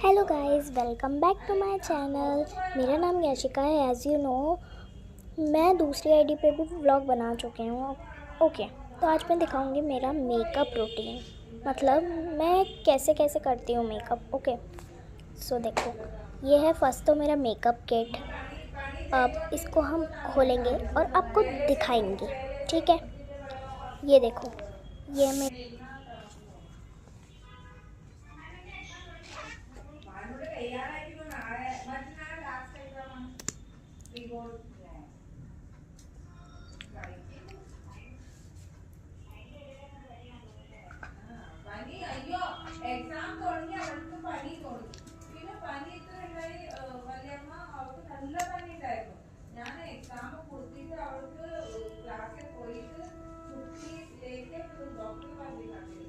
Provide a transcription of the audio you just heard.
Hello guys, welcome back to my channel. मेरा नाम याशिका है। एज़ यू नो, मैं दूसरी आईडी पे भी व्लॉग बना चुकी हूँ। ओके, तो आज मैं दिखाऊंगी मेरा मेकअप रूटीन, मतलब मैं कैसे कैसे करती हूँ मेकअप। ओके, सो देखो, ये है फर्स्ट तो मेरा मेकअप किट। अब इसको हम खोलेंगे और आपको दिखाएंगे, ठीक है। ये देखो, ये मैं പനി അയ്യോ എക്സാം തുടങ്ങി അവൾക്ക് പനി തുടങ്ങി പിന്നെ പനി ഇത്ര ഉണ്ടായി വല്യമ്മ അവൾക്ക് നല്ല പനി ഉണ്ടായിരുന്നു ഞാൻ എക്സാം കൊടുത്തിട്ട് അവൾക്ക് ക്ലാസ്സിൽ പോയിട്ട് കുട്ടിയിലേക്ക് ഡോക്ടർ പറഞ്ഞിട്ടുണ്ട്